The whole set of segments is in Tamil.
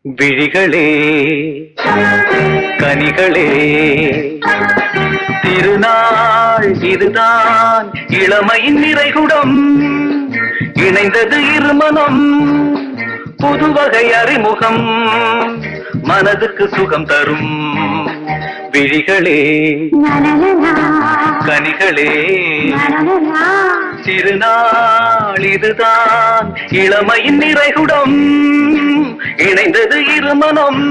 விழிகளே கனிகளே திருநாள் இதுதான் இளமையின் நிறைகுடம் இணைந்தது இருமனம் புதுவகை அறிமுகம் மனதுக்கு சுகம் தரும் விழிகளே கனிகளே திருநாள் இதுதான் இளமையின் நிறைகுடம் இணைந்தது இருமனம்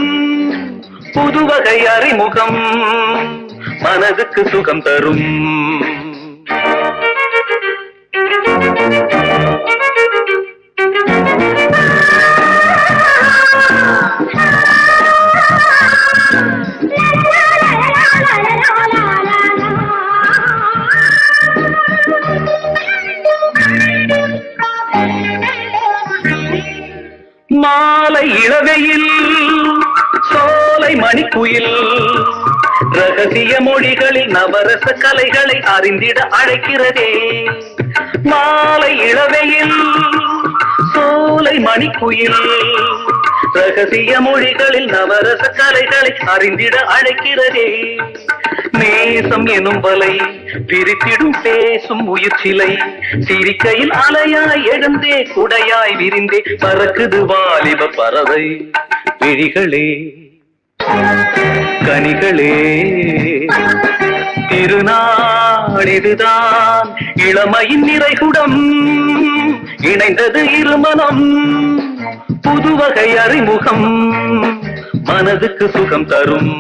புதுவகை அறிமுகம் மனதுக்கு சுகம் தரும் மாலை இளவையில் சோலை மணிக்குயில் ரகசிய மொழிகளில் நவரச கலைகளை அறிந்திட அழைக்கிறதே மாலை இளவையில் சோலை மணிக்குயில் ரகசிய மொழிகளில் நவரச கலைகளை அறிந்திட அழைக்கிறதே நேசம் எனும் வலை விரித்திடும் பேசும் உயிர்ச்சிலை சிரிக்கையில் அலையாய் எழுந்தே குடையாய் விரிந்தே பறக்குது வாலிப பறவை விழிகளே கனிகளே திருநாள் இதுதான் இளமையின் நிறைகுடம் இணைந்தது இருமனம் புதுவகை அறிமுகம் மனதுக்கு சுகம் தரும்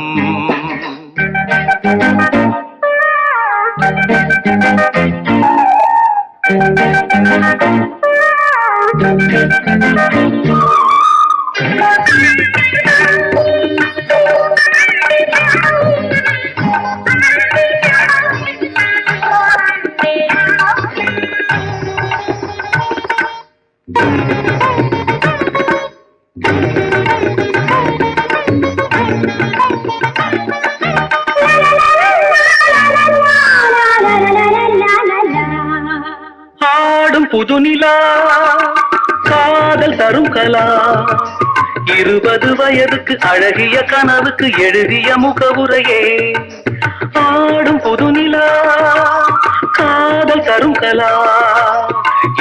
ஆடும் புதுநிலா காதல் தரும் கலா 20 வயதுக்கு அழகிய கனவுக்கு எழுதிய முகவுரையே ஆடும் புதுநிலா காதல் தரும் கலா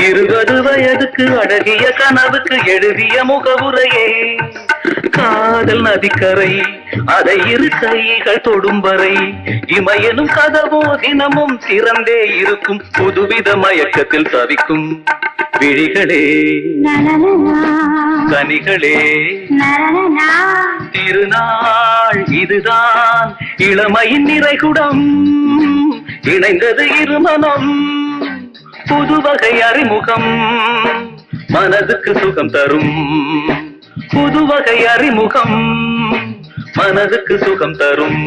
20 வயதுக்கு அழகிய கனவுக்கு எழுதிய முகவுரையே காதல் நதிக்கரை அதை இரு கைகள் தொடும் வரை இமையனும் கதவோ தினமும் திறந்தே இருக்கும் புதுவித மயக்கத்தில் தவிக்கும் விழிகளே கனிகளே திருநாள் இதுதான் இளமையின் நிறைகுடம் இணைந்தது இருமனம் புதுவகை அறிமுகம் மனதுக்கு சுகம் தரும் புதுவகை அறிமுகம் மனதுக்கு சுகம் தரும்